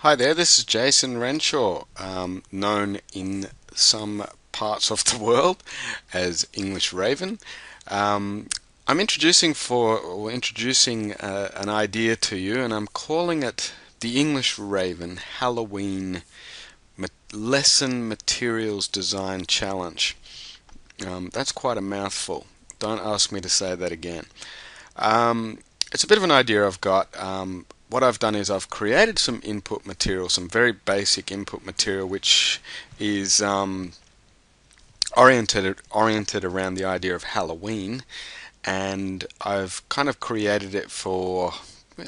Hi there, this is Jason Renshaw, known in some parts of the world as English Raven. Um, I'm introducing an idea to you, and I'm calling it the English Raven Halloween Lesson Materials Design Challenge. That's quite a mouthful. Don't ask me to say that again. Um, it's a bit of an idea I've got. What I've done is I've created some input material, some very basic input material, which is oriented around the idea of Halloween, and I've kind of created it for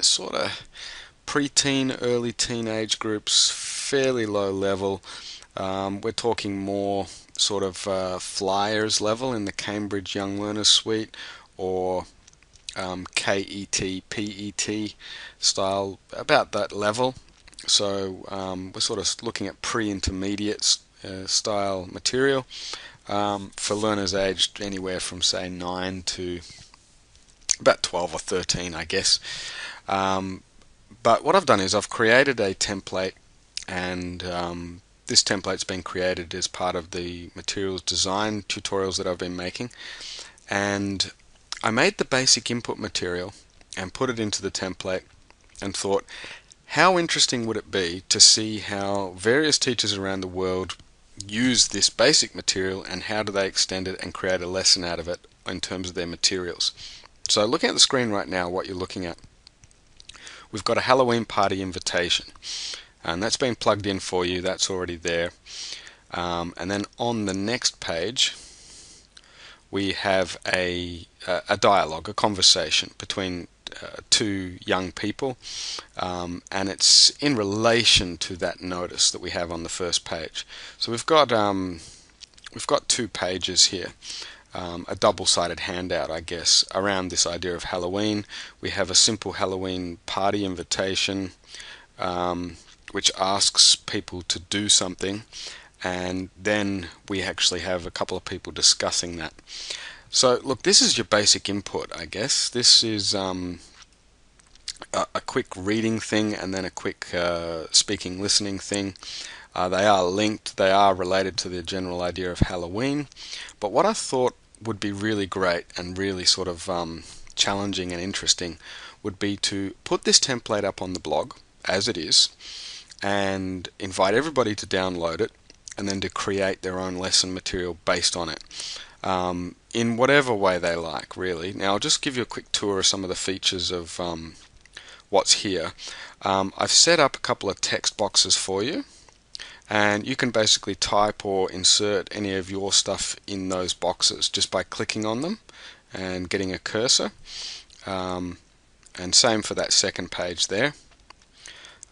sort of preteen, early teenage groups, fairly low level. We're talking more sort of flyers level in the Cambridge Young Learners Suite, or KET, PET style, about that level. So we're sort of looking at pre-intermediate style material for learners aged anywhere from say 9 to about 12 or 13, I guess. Um, but what I've done is I've created a template, and this template's been created as part of the materials design tutorials that I've been making. And I made the basic input material and put it into the template and thought, how interesting would it be to see how various teachers around the world use this basic material, and how do they extend it and create a lesson out of it in terms of their materials. So looking at the screen right now, what you're looking at, we've got a Halloween party invitation, and that's been plugged in for you. That's already there. And then on the next page, we have a dialogue, a conversation between two young people, and it's in relation to that notice that we have on the first page. So we've got 2 pages here, a double-sided handout, I guess, around this idea of Halloween. We have a simple Halloween party invitation, which asks people to do something, and then we actually have a couple of people discussing that. So look, this is your basic input, I guess. This is a quick reading thing, and then a quick speaking listening thing. They are linked, they are related to the general idea of Halloween. But what I thought would be really great and really sort of challenging and interesting would be to put this template up on the blog as it is, and invite everybody to download it, and then to create their own lesson material based on it, in whatever way they like, really. Now, I'll just give you a quick tour of some of the features of what's here. I've set up a couple of text boxes for you, and you can basically type or insert any of your stuff in those boxes just by clicking on them and getting a cursor. And same for that second page there.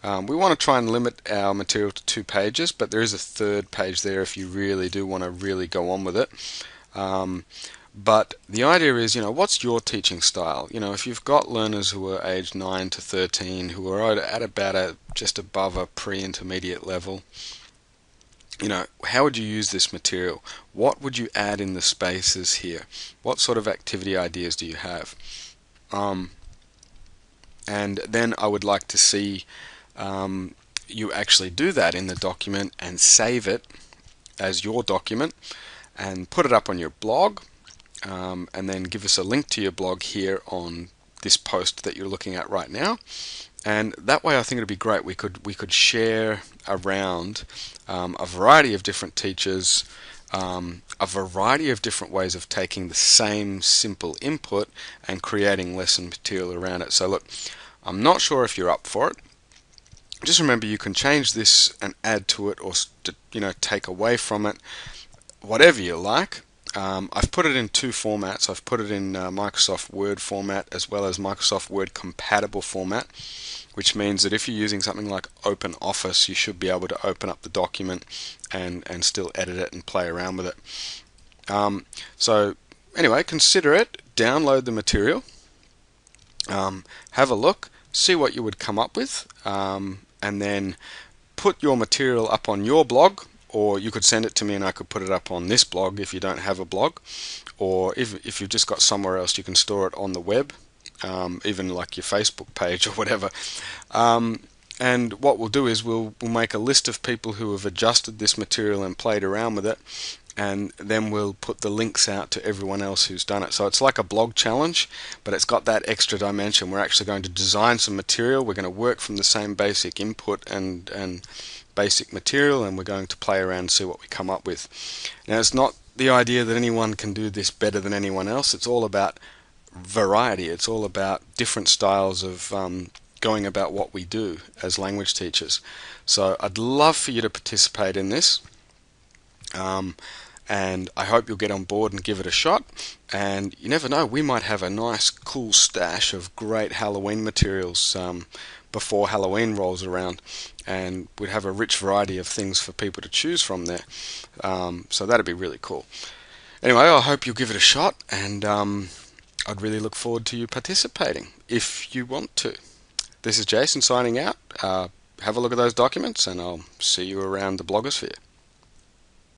We want to try and limit our material to 2 pages, but there is a third page there if you really do want to really go on with it. But the idea is, what's your teaching style? If you've got learners who are aged 9 to 13, who are at about just above a pre-intermediate level, how would you use this material? What would you add in the spaces here? What sort of activity ideas do you have? And then I would like to see you actually do that in the document and save it as your document and put it up on your blog, and then give us a link to your blog here on this post that you're looking at right now. And that way I think it'd be great. We could share around a variety of different teachers, a variety of different ways of taking the same simple input and creating lesson material around it. So look, I'm not sure if you're up for it. Just remember, you can change this and add to it, or take away from it, whatever you like. I've put it in 2 formats. I've put it in Microsoft Word format as well as Microsoft Word compatible format, which means that if you're using something like OpenOffice, you should be able to open up the document and still edit it and play around with it. So anyway, consider it, download the material, have a look, see what you would come up with, and then put your material up on your blog, or you could send it to me and I could put it up on this blog if you don't have a blog, or if you've just got somewhere else, you can store it on the web, even like your Facebook page or whatever. And what we'll do is we'll make a list of people who have adjusted this material and played around with it, and then we'll put the links out to everyone else who's done it. So it's like a blog challenge, but it's got that extra dimension. We're actually going to design some material. We're going to work from the same basic input and basic material, and we're going to play around and see what we come up with. Now, it's not the idea that anyone can do this better than anyone else. It's all about variety. It's all about different styles of going about what we do as language teachers. So I'd love for you to participate in this. Um, and I hope you'll get on board and give it a shot. And you never know, we might have a nice, cool stash of great Halloween materials before Halloween rolls around, and we'd have a rich variety of things for people to choose from there. So that'd be really cool. Anyway, I hope you'll give it a shot, and I'd really look forward to you participating if you want to. This is Jason signing out. Have a look at those documents, and I'll see you around the blogosphere.